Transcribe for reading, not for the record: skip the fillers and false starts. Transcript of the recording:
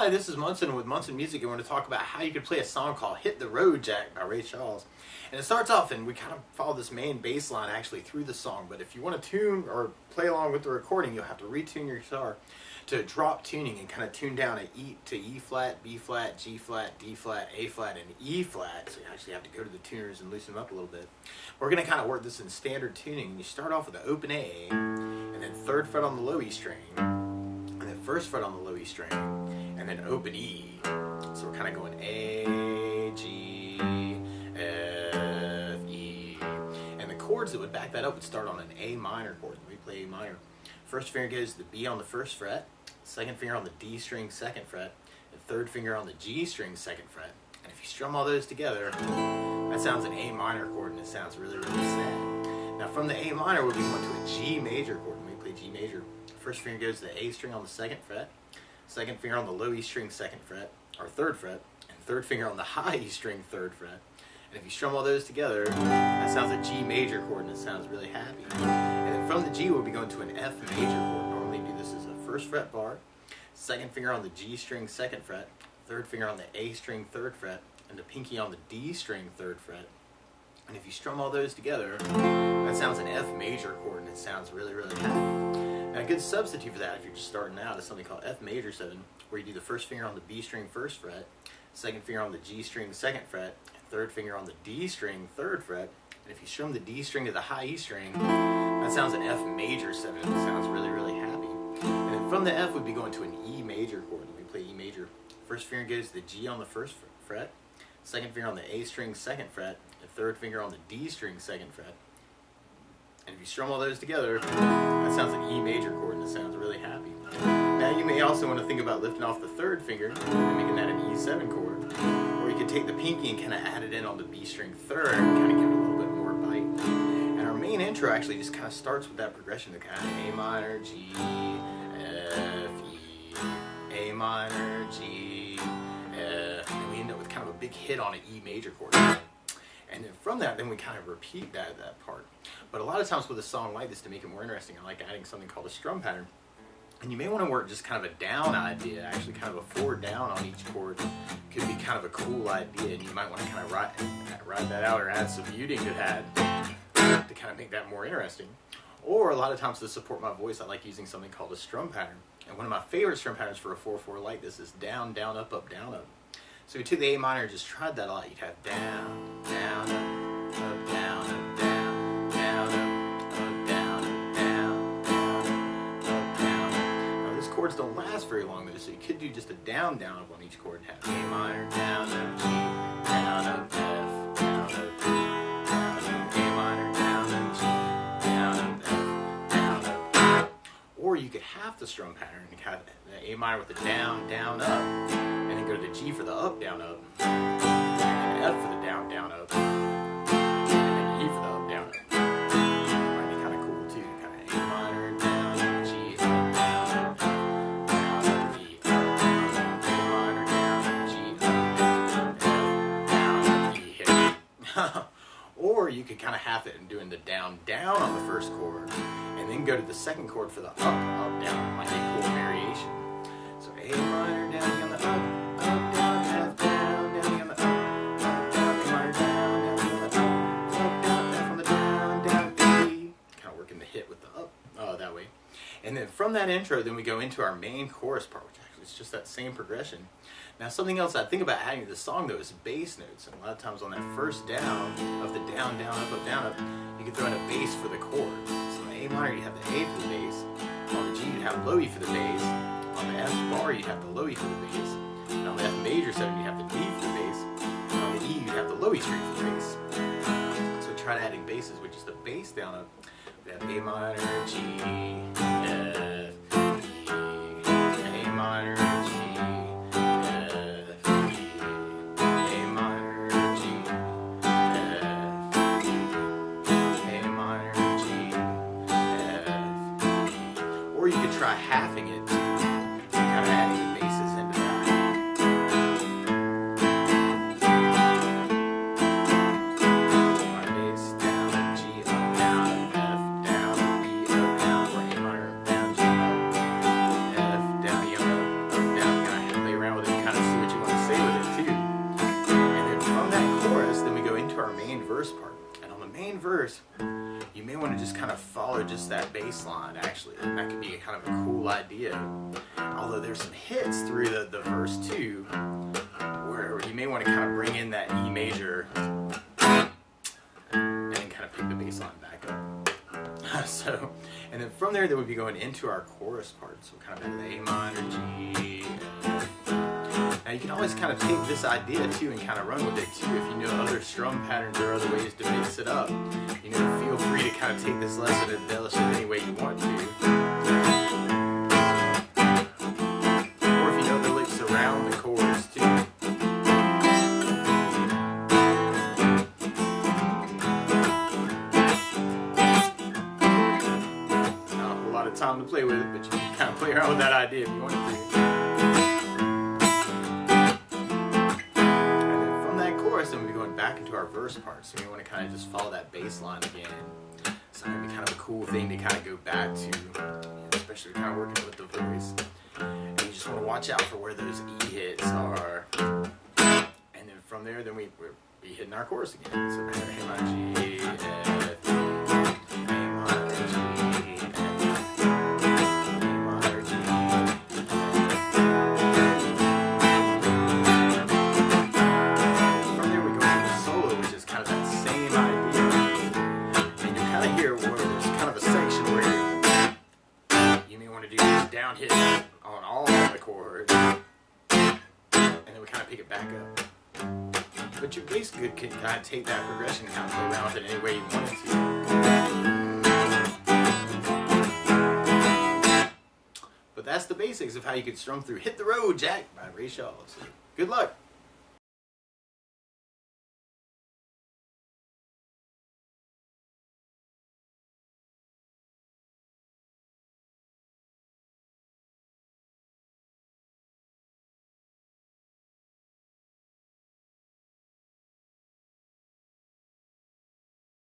Hi, this is Munson with Munson Music, and we're going to talk about how you can play a song called Hit the Road Jack by Ray Charles. And it starts off, and we kind of follow this main bass line actually through the song, but if you want to tune or play along with the recording, you'll have to retune your guitar to drop tuning and kind of tune down to E flat, B flat, G flat, D flat, A flat, and E flat. So you actually have to go to the tuners and loosen them up a little bit. We're going to kind of work this in standard tuning. You start off with the open A, and then 3rd fret on the low E string, and then 1st fret on the low E string, and then open E. So we're kind of going A, G, F, E. And the chords that would back that up would start on an A minor chord. We play A minor. First finger goes to the B on the 1st fret, 2nd finger on the D string 2nd fret, and 3rd finger on the G string 2nd fret. And if you strum all those together, that sounds an A minor chord, and it sounds really, really sad. Now from the A minor, we'll be going to a G major chord. When we play G major, first finger goes to the A string on the 2nd fret, 2nd finger on the low E string 2nd fret, or 3rd fret, and 3rd finger on the high E string 3rd fret. And if you strum all those together, that sounds a G major chord, and it sounds really happy. And then from the G, we'll be going to an F major chord. Normally do this as a 1st fret bar, 2nd finger on the G string 2nd fret, 3rd finger on the A string 3rd fret, and the pinky on the D string 3rd fret. And if you strum all those together, that sounds an F major chord, and it sounds really, really happy. Now a good substitute for that, if you're just starting out, is something called F major 7, where you do the 1st finger on the B string 1st fret, 2nd finger on the G string 2nd fret, 3rd finger on the D string 3rd fret. And if you strum the D string to the high E string, that sounds an F major 7, and it sounds really, really happy. And then from the F, we'd be going to an E major chord. We play E major. First finger goes to the G on the 1st fret, 2nd finger on the A string 2nd fret, and 3rd finger on the D string 2nd fret. And if you strum all those together, that sounds an E major chord, and it sounds really happy. Now you may also want to think about lifting off the 3rd finger and making that an E7 chord. Or you could take the pinky and kind of add it in on the B string 3rd and kind of give it a little bit more bite. And our main intro actually just kind of starts with that progression of kind of A minor, G, F, E, A minor, G, F, and we end up with kind of a big hit on an E major chord. And then from that, then we kind of repeat that part. But a lot of times with a song like this, to make it more interesting, I like adding something called a strum pattern. And you may want to work just kind of a down idea, actually kind of a 4 down on each chord. Could be kind of a cool idea, and you might want to kind of ride that out or add some muting to that to kind of make that more interesting. Or a lot of times to support my voice, I like using something called a strum pattern. And one of my favorite strum patterns for a 4/4 like this is down, down, up, down, up. So we took the A minor and just tried that a lot. You'd have down, down, up, down, up, down, down, up, down, up, down, down, up, down. Now those chords don't last very long though, so you could do just a down, down, up on each chord. Have A minor, down, up, G, down, up, F, down, up, D, down, up, A minor, down, up, G, down, up, F, down, up. Or you could have the strum pattern and have the A minor with the down, down, up, and then go to the G for the up, down, up, and then F for the down, down, up, and then E for the up, down, up. That might be kind of cool too. Kind of A minor, down, up, G, up, down, up, down, up, E, up, down, up, A minor, down, up, G, up, F, down, up, E, hit. Or you could kind of have it in doing the down, down on the 1st chord, and then go to the 2nd chord for the up, down. It might be a cool variation. So A minor, down, on the up, down, F, down, on the up, down, A minor, down, on the up, down, F on the down, E. Kind of working the hit with the up that way. And then from that intro, then we go into our main chorus part, which actually is just that same progression. Now something else I think about adding to the song though is bass notes. And a lot of times on that 1st down of the down, down, up, you can throw in a bass for the chord. So on the A minor, you have the A for the bass. On the G, you'd have low E for the bass. On the F bar, you'd have the low E for the bass. And on the F major 7, you'd have the D for the bass. And on the E, you'd have the low E string for the bass. So try adding basses, which is the bass down up. We have A minor, G, F, E, A minor, G, F, E, A minor, G, F, E, A minor, G, F, E. Or you could try halving it too, kind of adding the basses into that. Bass down, up, G, up, down, F, down, B, up, down, or A minor, up, down, G, up, F, down, E, up, chorus, you may want to just kind of follow just that bass line, actually. And that could be kind of a cool idea. Although there's some hits through the verse too, where you may want to kind of bring in that E major and then kind of pick the bass line back up. So, and then from there, we'd be going into our chorus part. So kind of an A minor, G, F. Now you can always kind of take this idea too and kind of run with it too. If you know other strum patterns or other ways to mix it up, you know, feel free to kind of take this lesson and embellish it any way you want to. Or if you know the licks around the chorus too. Not a whole lot of time to play with it, but you can kind of play around with that idea if you want to. Then we'll be going back into our verse part, so we want to kind of just follow that bass line again. So that would be kind of a cool thing to kind of go back to, especially kind of working with the voice. And you just want to watch out for where those E hits are. And then from there, then we'll be hitting our chorus again. So A minor, G, F, A minor, G, F, A minor, G. Down hit on all the chords, and then we kind of pick it back up. But you basically can kind of take that progression and kind of play around with it any way you wanted to. But that's the basics of how you could strum through "Hit the Road, Jack" by Ray Charles. Good luck.